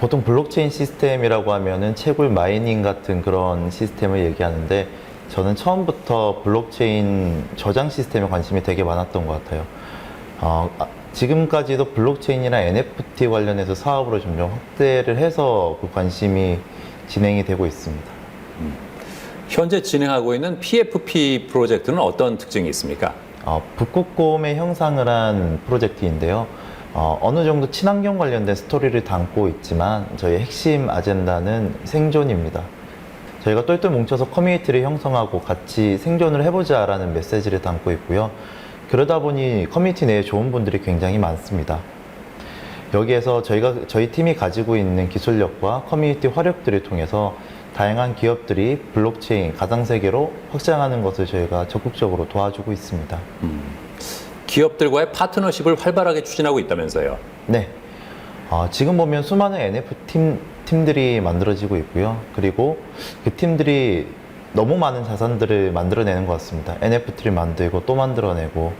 보통 블록체인 시스템이라고 하면은 채굴 마이닝 같은 그런 시스템을 얘기하는데 저는 처음부터 블록체인 저장 시스템에 관심이 되게 많았던 것 같아요. 지금까지도 블록체인이나 NFT 관련해서 사업으로 점점 확대를 해서 그 관심이 진행이 되고 있습니다. 현재 진행하고 있는 PFP 프로젝트는 어떤 특징이 있습니까? 북극곰의 형상을 한 프로젝트인데요. 어느 정도 친환경 관련된 스토리를 담고 있지만 저희 핵심 아젠다는 생존입니다. 저희가 똘똘 뭉쳐서 커뮤니티를 형성하고 같이 생존을 해보자라는 메시지를 담고 있고요. 그러다 보니 커뮤니티 내에 좋은 분들이 굉장히 많습니다. 여기에서 저희 팀이 가지고 있는 기술력과 커뮤니티 화력들을 통해서 다양한 기업들이 블록체인, 가상세계로 확장하는 것을 저희가 적극적으로 도와주고 있습니다. 기업들과의 파트너십을 활발하게 추진하고 있다면서요? 네. 지금 보면 수많은 NFT 팀들이 만들어지고 있고요. 그리고 그 팀들이 너무 많은 자산들을 만들어내는 것 같습니다. NFT를 만들고 또 만들어내고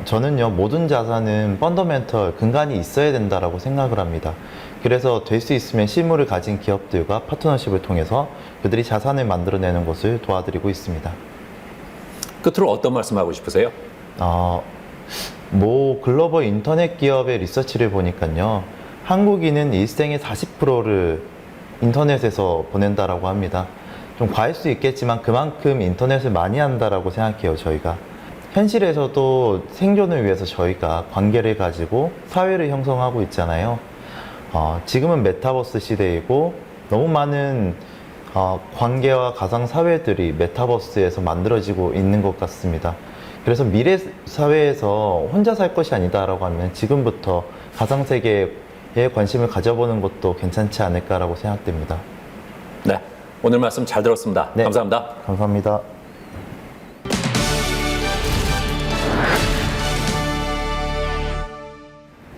저는요, 모든 자산은 펀더멘털, 근간이 있어야 된다라고 생각을 합니다. 그래서 될 수 있으면 실물을 가진 기업들과 파트너십을 통해서 그들이 자산을 만들어내는 것을 도와드리고 있습니다. 끝으로 어떤 말씀하고 싶으세요? 모 글로벌 인터넷 기업의 리서치를 보니까요. 한국인은 일생의 40%를 인터넷에서 보낸다라고 합니다. 좀 과할 수 있겠지만 그만큼 인터넷을 많이 한다라고 생각해요, 저희가. 현실에서도 생존을 위해서 저희가 관계를 가지고 사회를 형성하고 있잖아요. 지금은 메타버스 시대이고 너무 많은 관계와 가상사회들이 메타버스에서 만들어지고 있는 것 같습니다. 그래서 미래 사회에서 혼자 살 것이 아니다라고 하면 지금부터 가상세계에 관심을 가져보는 것도 괜찮지 않을까라고 생각됩니다. 네, 오늘 말씀 잘 들었습니다. 네, 감사합니다. 감사합니다.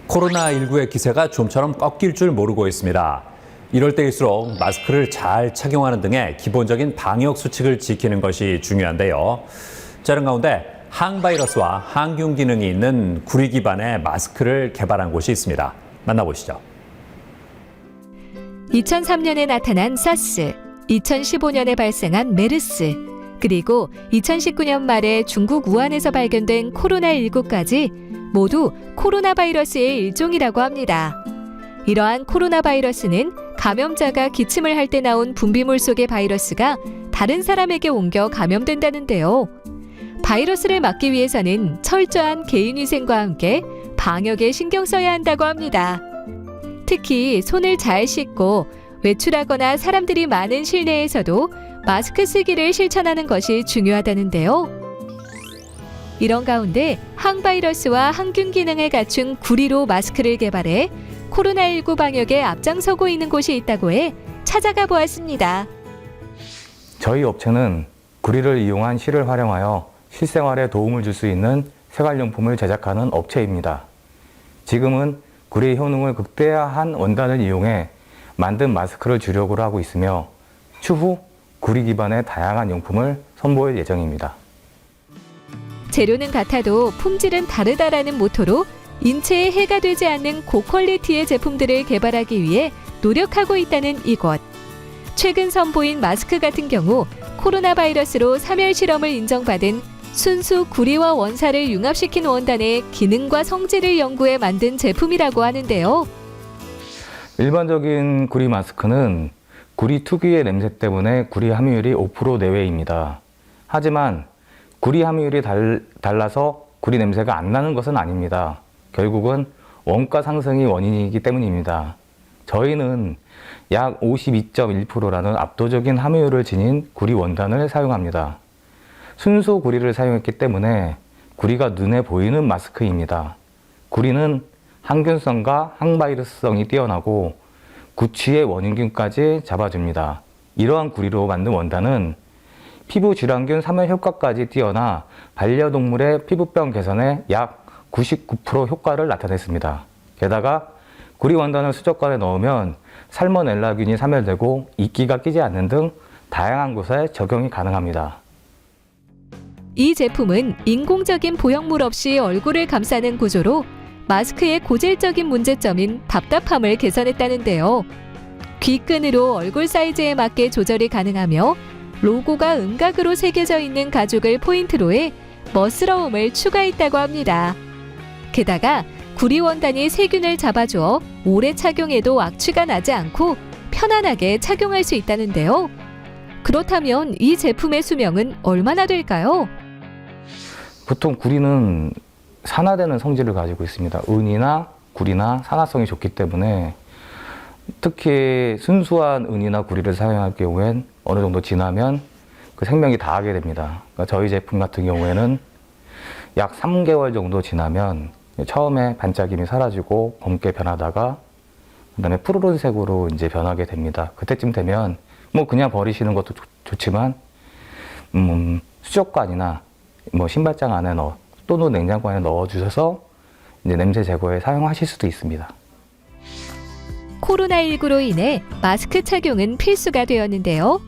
코로나19의 기세가 좀처럼 꺾일 줄 모르고 있습니다. 이럴 때일수록 마스크를 잘 착용하는 등의 기본적인 방역 수칙을 지키는 것이 중요한데요. 자, 이런 가운데 항바이러스와 항균 기능이 있는 구리 기반의 마스크를 개발한 곳이 있습니다. 만나보시죠. 2003년에 나타난 사스, 2015년에 발생한 메르스, 그리고 2019년 말에 중국 우한에서 발견된 코로나19까지 모두 코로나 바이러스의 일종이라고 합니다. 이러한 코로나 바이러스는 감염자가 기침을 할 때 나온 분비물 속의 바이러스가 다른 사람에게 옮겨 감염된다는데요. 바이러스를 막기 위해서는 철저한 개인위생과 함께 방역에 신경 써야 한다고 합니다. 특히 손을 잘 씻고 외출하거나 사람들이 많은 실내에서도 마스크 쓰기를 실천하는 것이 중요하다는데요. 이런 가운데 항바이러스와 항균 기능을 갖춘 구리로 마스크를 개발해 코로나19 방역에 앞장서고 있는 곳이 있다고 해 찾아가 보았습니다. 저희 업체는 구리를 이용한 실을 활용하여 실생활에 도움을 줄 수 있는 생활용품을 제작하는 업체입니다. 지금은 구리의 효능을 극대화한 원단을 이용해 만든 마스크를 주력으로 하고 있으며 추후 구리 기반의 다양한 용품을 선보일 예정입니다. 재료는 같아도 품질은 다르다라는 모토로 인체에 해가 되지 않는 고퀄리티의 제품들을 개발하기 위해 노력하고 있다는 이곳. 최근 선보인 마스크 같은 경우 코로나 바이러스로 사멸 실험을 인정받은 순수 구리와 원사를 융합시킨 원단의 기능과 성질을 연구해 만든 제품이라고 하는데요. 일반적인 구리 마스크는 구리 특유의 냄새 때문에 구리 함유율이 5% 내외입니다. 하지만 구리 함유율이 달라서 구리 냄새가 안 나는 것은 아닙니다. 결국은 원가 상승이 원인이기 때문입니다. 저희는 약 52.1%라는 압도적인 함유율을 지닌 구리 원단을 사용합니다. 순수 구리를 사용했기 때문에 구리가 눈에 보이는 마스크입니다. 구리는 항균성과 항바이러스성이 뛰어나고 구취의 원인균까지 잡아줍니다. 이러한 구리로 만든 원단은 피부 질환균 사멸 효과까지 뛰어나 반려동물의 피부병 개선에 약 99% 효과를 나타냈습니다. 게다가 구리 원단을 수족관에 넣으면 살모넬라균이 사멸되고 이끼가 끼지 않는 등 다양한 곳에 적용이 가능합니다. 이 제품은 인공적인 보형물 없이 얼굴을 감싸는 구조로 마스크의 고질적인 문제점인 답답함을 개선했다는데요. 귀끈으로 얼굴 사이즈에 맞게 조절이 가능하며 로고가 음각으로 새겨져 있는 가죽을 포인트로 해 멋스러움을 추가했다고 합니다. 게다가 구리 원단이 세균을 잡아주어 오래 착용해도 악취가 나지 않고 편안하게 착용할 수 있다는데요. 그렇다면 이 제품의 수명은 얼마나 될까요? 보통 구리는 산화되는 성질을 가지고 있습니다. 은이나 구리나 산화성이 좋기 때문에 특히 순수한 은이나 구리를 사용할 경우엔 어느 정도 지나면 그 생명이 다하게 됩니다. 그러니까 저희 제품 같은 경우에는 약 3개월 정도 지나면 처음에 반짝임이 사라지고 검게 변하다가 그다음에 푸르른색으로 이제 변하게 됩니다. 그때쯤 되면 뭐 그냥 버리시는 것도 좋지만 수족관이나 뭐 신발장 안에 또는 냉장고 안에 넣어 주셔서 이제 냄새 제거에 사용하실 수도 있습니다. 코로나19로 인해 마스크 착용은 필수가 되었는데요.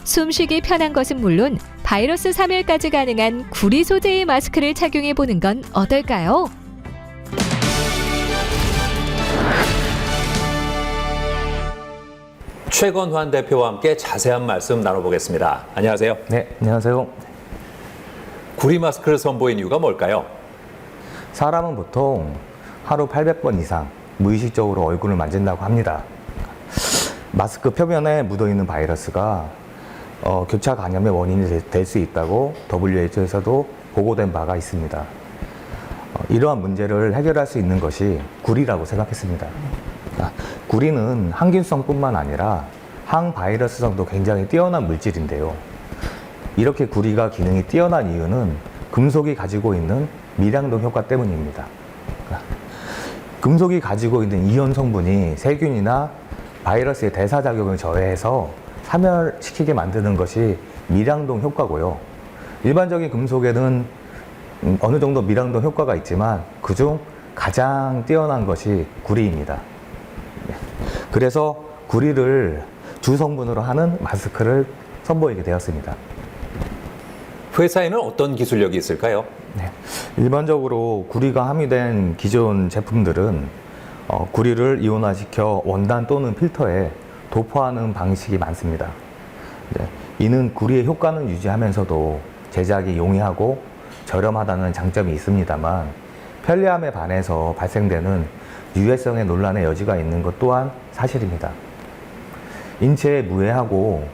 숨쉬기 편한 것은 물론 바이러스 사멸까지 가능한 구리 소재의 마스크를 착용해 보는 건 어떨까요? 구리 마스크를 선보인 이유가 뭘까요? 사람은 보통 하루 800번 이상 무의식적으로 얼굴을 만진다고 합니다. 마스크 표면에 묻어있는 바이러스가 교차 감염의 원인이 될 수 있다고 WHO에서도 보고된 바가 있습니다. 이러한 문제를 해결할 수 있는 것이 구리라고 생각했습니다. 구리는 항균성뿐만 아니라 항바이러스성도 굉장히 뛰어난 물질인데요. 이렇게 구리가 기능이 뛰어난 이유는 금속이 가지고 있는 미량동 효과 때문입니다. 금속이 가지고 있는 이온 성분이 세균이나 바이러스의 대사작용을 저해해서 사멸시키게 만드는 것이 미량동 효과고요. 일반적인 금속에는 어느 정도 미량동 효과가 있지만 그중 가장 뛰어난 것이 구리입니다. 그래서 구리를 주성분으로 하는 마스크를 선보이게 되었습니다. 회사에는 어떤 기술력이 있을까요? 일반적으로 구리가 함유된 기존 제품들은 구리를 이온화시켜 원단 또는 필터에 도포하는 방식이 많습니다. 이는 구리의 효과는 유지하면서도 제작이 용이하고 저렴하다는 장점이 있습니다만 편리함에 반해서 발생되는 유해성의 논란의 여지가 있는 것 또한 사실입니다. 인체에 무해하고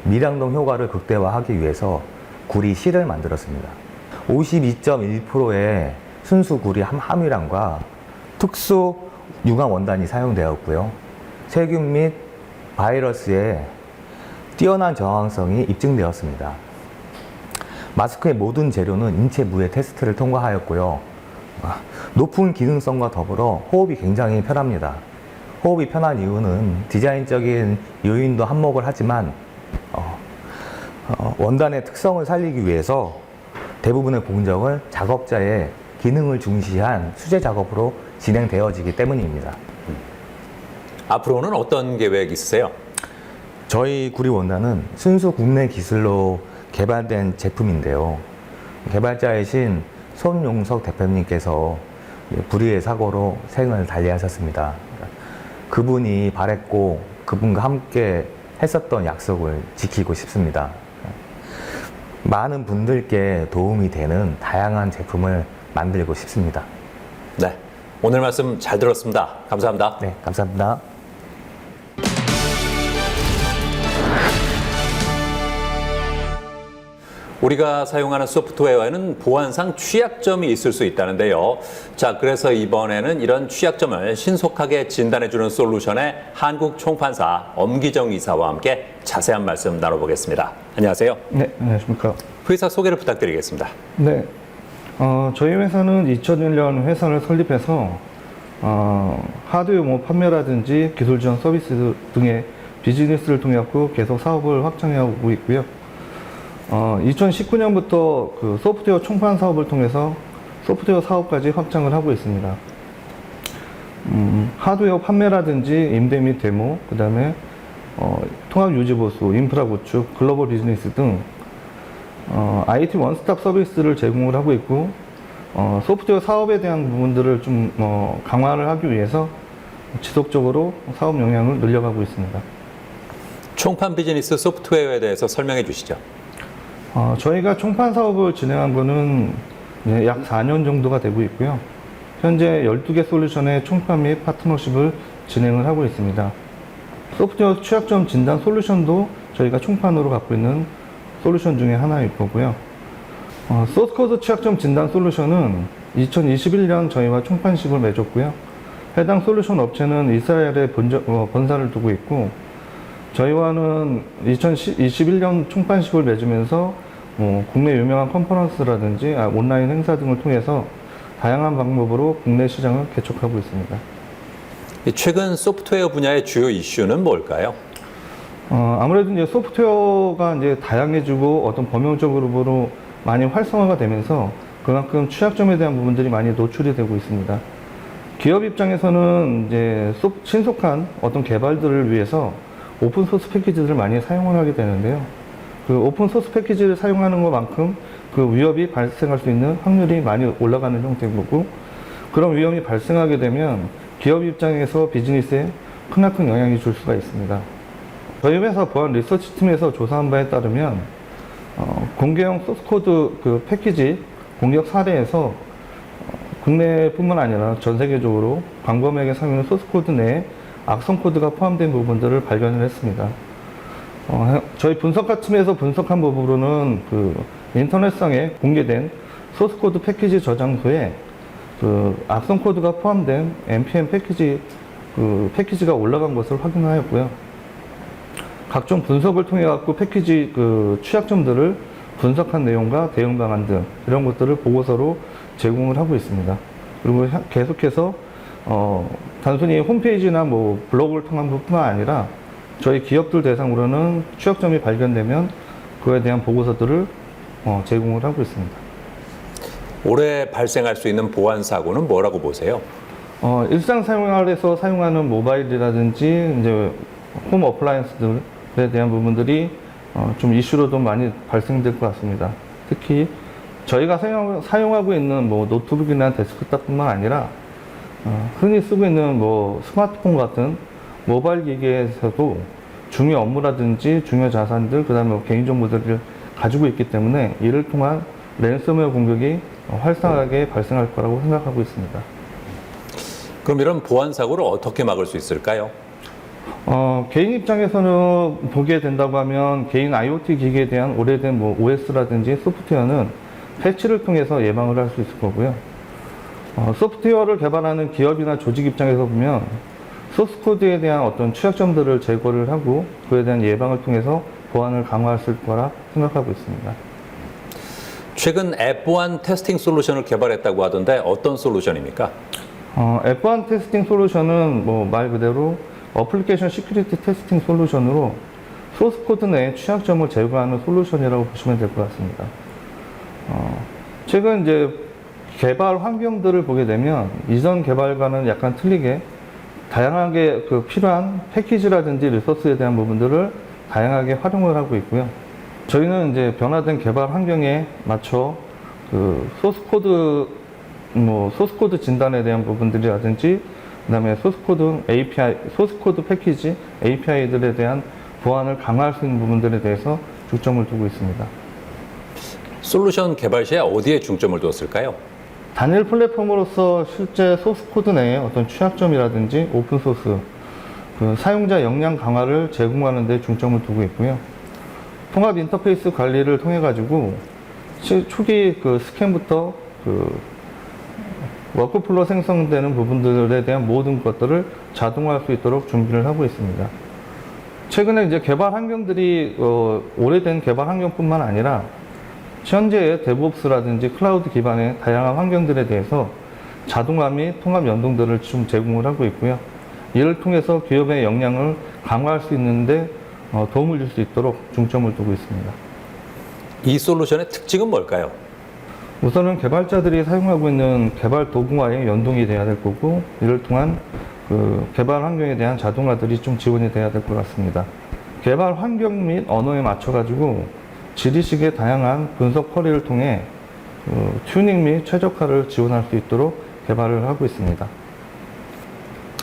미량동 효과를 극대화하기 위해서 구리실을 만들었습니다. 52.1%의 순수 구리 함유량과 특수 유광 원단이 사용되었고요. 세균 및 바이러스의 뛰어난 저항성이 입증되었습니다. 마스크의 모든 재료는 인체 무해 테스트를 통과하였고요. 높은 기능성과 더불어 호흡이 굉장히 편합니다. 호흡이 편한 이유는 디자인적인 요인도 한몫을 하지만 원단의 특성을 살리기 위해서 대부분의 공정을 작업자의 기능을 중시한 수제 작업으로 진행되어지기 때문입니다. 앞으로는 어떤 계획 있으세요? 저희 구리 원단은 순수 국내 기술로 개발된 제품인데요. 개발자이신 손용석 대표님께서 불의의 사고로 생을 달리하셨습니다. 그분이 바랬고 그분과 함께 했었던 약속을 지키고 싶습니다. 많은 분들께 도움이 되는 다양한 제품을 만들고 싶습니다. 네, 오늘 말씀 잘 들었습니다. 감사합니다. 네, 감사합니다. 우리가 사용하는 소프트웨어에는 보안상 취약점이 있을 수 있다는데요. 자, 그래서 이번에는 이런 취약점을 신속하게 진단해주는 솔루션의 한국 총판사 엄기정 이사와 함께 자세한 말씀 나눠보겠습니다. 안녕하세요. 네, 안녕하십니까. 회사 소개를 부탁드리겠습니다. 네, 저희 회사는 2001년 회사를 설립해서 하드웨어 판매라든지 기술 지원 서비스 등의 비즈니스를 통해 계속 사업을 확장해오고 있고요. 2019년부터 그 소프트웨어 총판 사업을 통해서 소프트웨어 사업까지 확장을 하고 있습니다. 하드웨어 판매라든지 임대 및 데모, 그 다음에 통합 유지 보수, 인프라 구축, 글로벌 비즈니스 등 IT 원스톱 서비스를 제공을 하고 있고 소프트웨어 사업에 대한 부분들을 좀 강화를 하기 위해서 지속적으로 사업 영향을 늘려가고 있습니다. 총판 비즈니스 소프트웨어에 대해서 설명해 주시죠. 저희가 총판 사업을 진행한 거는 약 4년 정도가 되고 있고요. 현재 12개 솔루션의 총판 및 파트너십을 진행을 하고 있습니다. 소프트웨어 취약점 진단 솔루션도 저희가 총판으로 갖고 있는 솔루션 중에 하나일 거고요. 소스코드 취약점 진단 솔루션은 2021년 저희와 총판식을 맺었고요. 해당 솔루션 업체는 이스라엘에 본사를 두고 있고 저희와는 2021년 총판식을 맺으면서 국내 유명한 컨퍼런스라든지 온라인 행사 등을 통해서 다양한 방법으로 국내 시장을 개척하고 있습니다. 최근 소프트웨어 분야의 주요 이슈는 뭘까요? 아무래도 이제 소프트웨어가 이제 다양해지고 어떤 범용적으로 많이 활성화가 되면서 그만큼 취약점에 대한 부분들이 많이 노출이 되고 있습니다. 기업 입장에서는 이제 신속한 어떤 개발들을 위해서 오픈소스 패키지들을 많이 사용을 하게 되는데요. 그 오픈소스 패키지를 사용하는 것만큼 그 위협이 발생할 수 있는 확률이 많이 올라가는 형태이고 그런 위험이 발생하게 되면 기업 입장에서 비즈니스에 크나큰 영향이 줄 수가 있습니다. 저희 회사 보안 리서치 팀에서 조사한 바에 따르면 공개형 소스코드 그 패키지 공격 사례에서 국내뿐만 아니라 전 세계적으로 광범위하게 사용하는 소스코드 내에 악성 코드가 포함된 부분들을 발견을 했습니다. 저희 분석가 팀에서 분석한 부분으로는 그 인터넷상에 공개된 소스코드 패키지 저장소에 그 악성 코드가 포함된 npm 패키지가 올라간 것을 확인하였고요. 각종 분석을 통해 갖고 패키지 그 취약점들을 분석한 내용과 대응 방안 등 이런 것들을 보고서로 제공을 하고 있습니다. 그리고 계속해서 단순히 홈페이지나 뭐 블로그를 통한 것뿐만 아니라 저희 기업들 대상으로는 취약점이 발견되면 그에 대한 보고서들을 제공을 하고 있습니다. 올해 발생할 수 있는 보안 사고는 뭐라고 보세요? 일상생활에서 사용하는 모바일이라든지 이제 홈 어플라이언스들에 대한 부분들이 좀 이슈로도 많이 발생될 것 같습니다. 특히 저희가 사용하고 있는 뭐 노트북이나 데스크탑뿐만 아니라 흔히 쓰고 있는 뭐 스마트폰 같은 모바일 기기에서도 중요 업무라든지 중요 자산들, 그다음에 뭐 개인정보들을 가지고 있기 때문에 이를 통한 랜섬웨어 공격이 활성하게 발생할 거라고 생각하고 있습니다. 그럼 이런 보안 사고를 어떻게 막을 수 있을까요? 개인 입장에서는 보게 된다고 하면 개인 IoT 기기에 대한 오래된 뭐 OS라든지 소프트웨어는 패치를 통해서 예방을 할 수 있을 거고요. 소프트웨어를 개발하는 기업이나 조직 입장에서 보면 소스 코드에 대한 어떤 취약점들을 제거를 하고 그에 대한 예방을 통해서 보안을 강화했을 거라 생각하고 있습니다. 최근 앱 보안 테스팅 솔루션을 개발했다고 하던데 어떤 솔루션입니까? 앱 보안 테스팅 솔루션은 뭐 말 그대로 어플리케이션 시큐리티 테스팅 솔루션으로 소스 코드 내의 취약점을 제거하는 솔루션이라고 보시면 될 것 같습니다. 최근 이제 개발 환경들을 보게 되면 이전 개발과는 약간 틀리게 다양하게 그 필요한 패키지라든지 리소스에 대한 부분들을 다양하게 활용을 하고 있고요. 저희는 이제 변화된 개발 환경에 맞춰 그 소스 코드 진단에 대한 부분들이라든지 그다음에 소스 코드 패키지 API들에 대한 보안을 강화할 수 있는 부분들에 대해서 중점을 두고 있습니다. 솔루션 개발 시에 어디에 중점을 두었을까요? 단일 플랫폼으로서 실제 소스 코드 내에 어떤 취약점이라든지 오픈 소스, 그 사용자 역량 강화를 제공하는 데 중점을 두고 있고요. 통합 인터페이스 관리를 통해 가지고 초기 그 스캔부터 그 워크플로우 생성되는 부분들에 대한 모든 것들을 자동화할 수 있도록 준비를 하고 있습니다. 최근에 이제 개발 환경들이 오래된 개발 환경뿐만 아니라 현재의 데브옵스라든지 클라우드 기반의 다양한 환경들에 대해서 자동화 및 통합 연동들을 좀 제공을 하고 있고요. 이를 통해서 기업의 역량을 강화할 수 있는데 도움을 줄 수 있도록 중점을 두고 있습니다. 이 솔루션의 특징은 뭘까요? 우선은 개발자들이 사용하고 있는 개발 도구와의 연동이 돼야 될 거고, 이를 통한 그 개발 환경에 대한 자동화들이 좀 지원이 돼야 될 것 같습니다. 개발 환경 및 언어에 맞춰가지고 지리식의 다양한 분석 쿼리를 통해 튜닝 및 최적화를 지원할 수 있도록 개발을 하고 있습니다.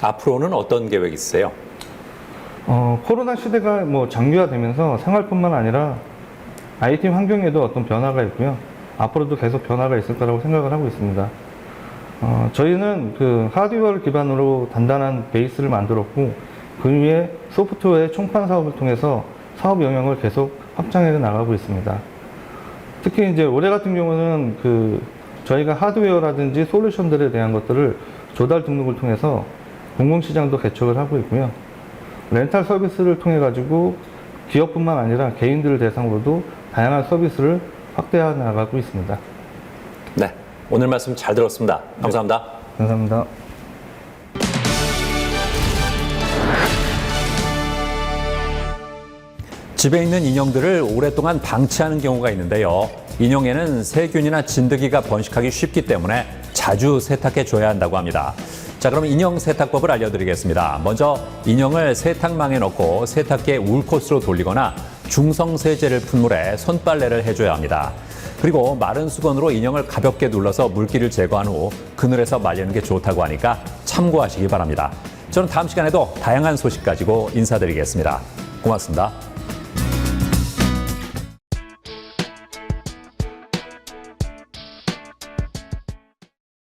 앞으로는 어떤 계획이 있으세요? 코로나 시대가 뭐 장기화되면서 생활뿐만 아니라 IT 환경에도 어떤 변화가 있고요. 앞으로도 계속 변화가 있을 거라고 생각을 하고 있습니다. 저희는 그 하드웨어를 기반으로 단단한 베이스를 만들었고, 그 위에 소프트웨어의 총판 사업을 통해서 사업 영역을 계속 확장해 나가고 있습니다. 특히 이제 올해 같은 경우는 그 저희가 하드웨어라든지 솔루션들에 대한 것들을 조달 등록을 통해서 공공시장도 개척을 하고 있고요. 렌탈 서비스를 통해 가지고 기업뿐만 아니라 개인들을 대상으로도 다양한 서비스를 확대해 나가고 있습니다. 네, 오늘 말씀 잘 들었습니다. 감사합니다. 네, 감사합니다. 집에 있는 인형들을 오랫동안 방치하는 경우가 있는데요. 인형에는 세균이나 진드기가 번식하기 쉽기 때문에 자주 세탁해 줘야 한다고 합니다. 자, 그럼 인형 세탁법을 알려드리겠습니다. 먼저 인형을 세탁망에 넣고 세탁기에 울코스로 돌리거나 중성세제를 푼 물에 손빨래를 해줘야 합니다. 그리고 마른 수건으로 인형을 가볍게 눌러서 물기를 제거한 후 그늘에서 말리는 게 좋다고 하니까 참고하시기 바랍니다. 저는 다음 시간에도 다양한 소식 가지고 인사드리겠습니다. 고맙습니다.